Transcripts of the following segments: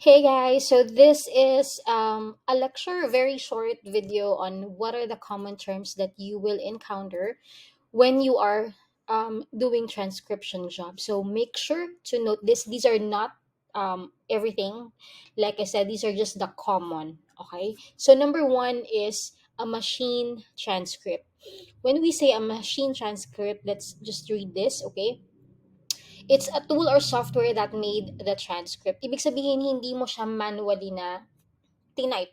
Hey guys, so this is a lecture, very short video on what are the common terms that you will encounter when you are doing transcription jobs. So make sure to note this. These are not everything. Like I said, these are just the common. Okay. So number one is a machine transcript. When we say a machine transcript, let's just read this. Okay. It's a tool or software that made the transcript. Ibig sabihin, hindi mo siya manually na tinype.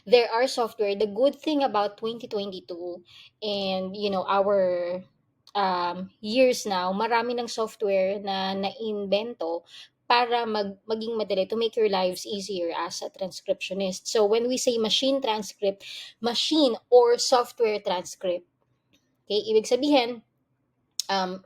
There are software. The good thing about 2022 and, our years now, marami ng software na naimbento para maging madali to make your lives easier as a transcriptionist. So when we say machine transcript, machine or software transcript, okay, ibig sabihin,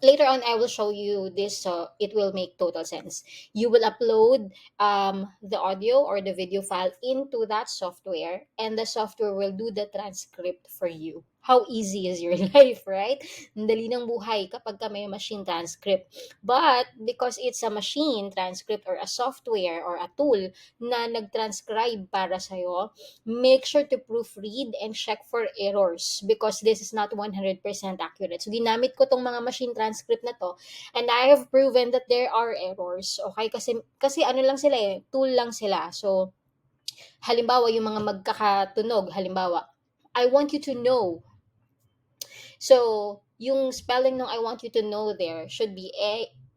later on I will show you this so it will make total sense. You will upload the audio or the video file into that software, and the software will do the transcript for you. How easy is your life, right? Ang dali ng buhay kapag ka may machine transcript. But because it's a machine transcript or a software or a tool na nag-transcribe para sa'yo, make sure to proofread and check for errors because this is not 100% accurate. So, ginamit ko tong mga machine transcript na to, and I have proven that there are errors. Okay? Kasi ano lang sila eh, tool lang sila. So, halimbawa, yung mga magkakatunog, halimbawa, I want you to know. So, yung spelling ng I want you to know there should be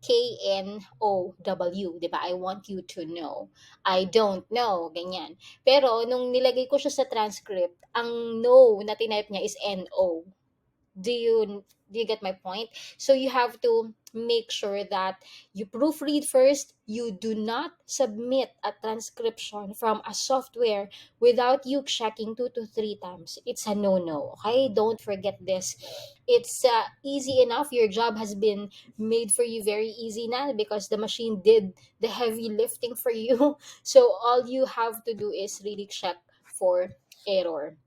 K-N-O-W, di ba? I want you to know. I don't know, ganyan. Pero, nung nilagay ko siya sa transcript, ang no na tinype niya is N-O. Do you get my point? So you have to make sure that you proofread first. You do not submit a transcription from a software without you checking 2 to 3 times. It's a no-no. Okay, don't forget this. It's easy enough. Your job has been made for you very easy now because the machine did the heavy lifting for you. So all you have to do is really check for error.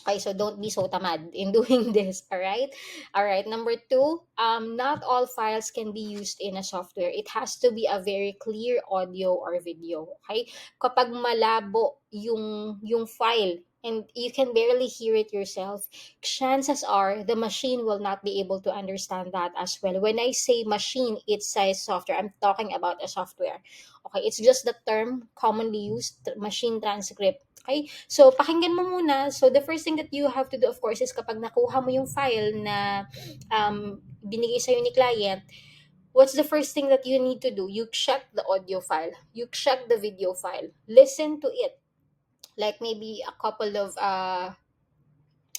Okay, so don't be so tamad in doing this, all right? All right, number two, not all files can be used in a software. It has to be a very clear audio or video, okay? Kapag malabo yung file and you can barely hear it yourself, chances are the machine will not be able to understand that as well. When I say machine, it's a software. I'm talking about a software. Okay, it's just the term commonly used, machine transcript. Okay? So, pakinggan mo muna. So, the first thing that you have to do, of course, is kapag nakuha mo yung file na binigay sa'yo ni client, what's the first thing that you need to do? You check the audio file. You check the video file. Listen to it. Like maybe a couple of, I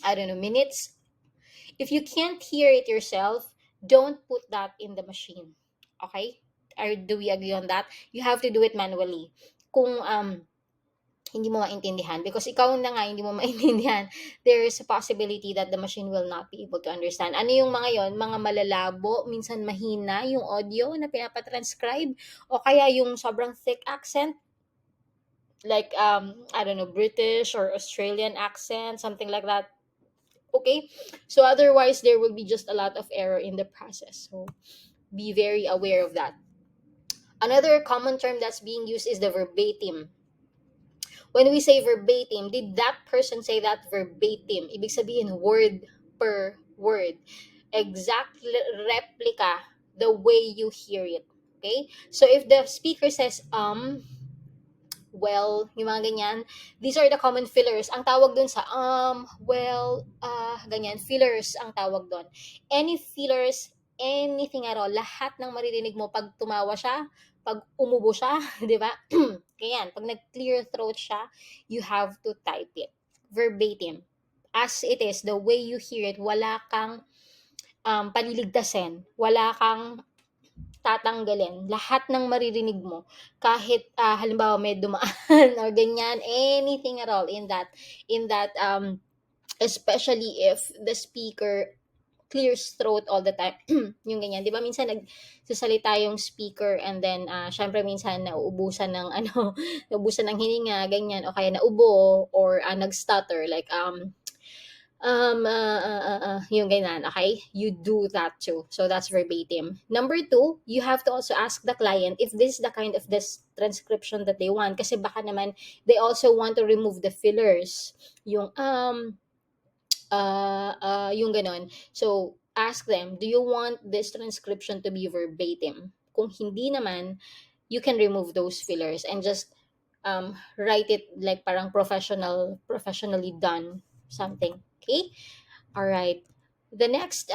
don't know, minutes. If you can't hear it yourself, don't put that in the machine. Okay? Or do we agree on that? You have to do it manually. Kung hindi mo maintindihan because ikaw na nga hindi mo maintindihan, there is a possibility that the machine will not be able to understand. Ano yung mga yon? Mga malalabo, minsan mahina yung audio na pinapatranscribe o kaya yung sobrang thick accent like I don't know, British or Australian accent, something like that. Okay? So otherwise there will be just a lot of error in the process. So be very aware of that. Another common term that's being used is the verbatim. When we say verbatim, did that person say that verbatim? Ibig sabihin, word per word. Exact replica the way you hear it. Okay? So if the speaker says, well, yung mga ganyan, these are the common fillers. Ang tawag dun sa well, ganyan, fillers ang tawag dun. Any fillers, anything at all, lahat ng maririnig mo pag tumawa siya, pag umubo siya, di ba? Ganyan, pag nag-clear throat siya, you have to type it. Verbatim. As it is, the way you hear it, wala kang paliligtasin, wala kang tatanggalin. Lahat ng maririnig mo, kahit halimbawa may dumaan or ganyan, anything at all in that especially if the speaker clears throat all the time. Yung ganyan, 'di ba minsan nagsasalita yung speaker and then syempre minsan nauubusan ng ano, nauubusan ng hininga, ganyan o kaya naubo or nag-stutter like Yung ganyan, okay? You do that too. So that's verbatim. Number two, you have to also ask the client if this is the kind of this transcription that they want. Kasi baka naman they also want to remove the fillers. Yung yung ganon. So, ask them, do you want this transcription to be verbatim? Kung hindi naman, you can remove those fillers and just write it like parang professionally done something. Okay? All right. The next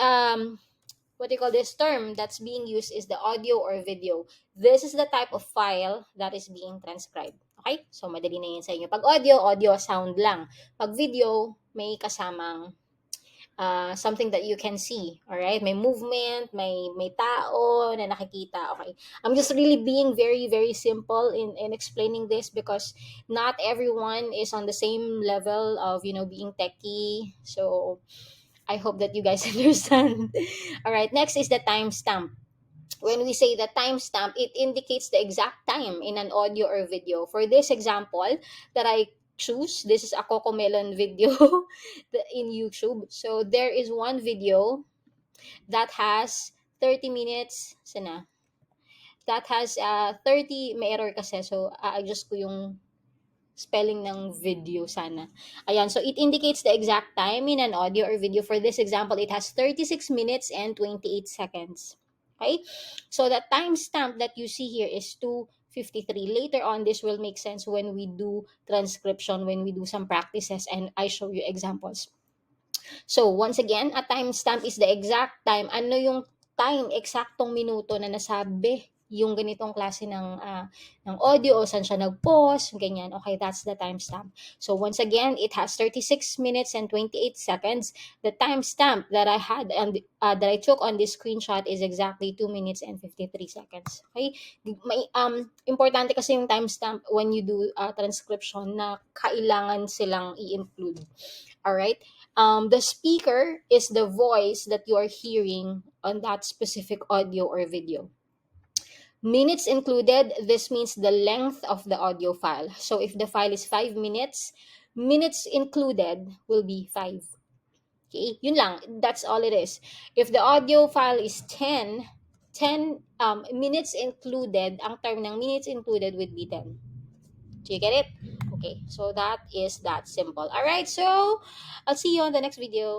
what do you call this term that's being used is the audio or video. This is the type of file that is being transcribed. Okay? So, madali na yun sa inyo. Pag audio, sound lang. Pag video, may kasamang something that you can see. All right? May movement, may tao na nakikita. Okay. I'm just really being very very simple in explaining this because not everyone is on the same level of, being techie. So, I hope that you guys understand. All right, next is the timestamp. When we say the timestamp, it indicates the exact time in an audio or video. For this example that I choose, this is a Cocomelon video in YouTube. So there is one video that has 30 minutes. Sana? That has 30, may error kasi. So, adjust ko yung spelling ng video sana. Ayan, so it indicates the exact time in an audio or video. For this example, it has 36 minutes and 28 seconds. Okay? So the timestamp that you see here is 2:53. Later on, this will make sense when we do transcription, when we do some practices, and I show you examples. So, once again, a timestamp is the exact time. Ano yung time, eksaktong minuto na nasabi yung ganitong klase ng audio o saan siya nag-pause, ganyan. Okay, that's the timestamp. So, once again, it has 36 minutes and 28 seconds. The timestamp that I had and that I took on this screenshot is exactly 2 minutes and 53 seconds. Okay? May, importante kasi yung timestamp when you do transcription na kailangan silang i-include. Alright? The speaker is the voice that you are hearing on that specific audio or video. Minutes included, this means the length of the audio file. So if the file is 5 minutes, minutes included will be 5. Okay, yun lang. That's all it is. If the audio file is 10 minutes included, ang term ng minutes included would be 10. Do you get it? Okay, so that is that simple. All right, so I'll see you on the next video.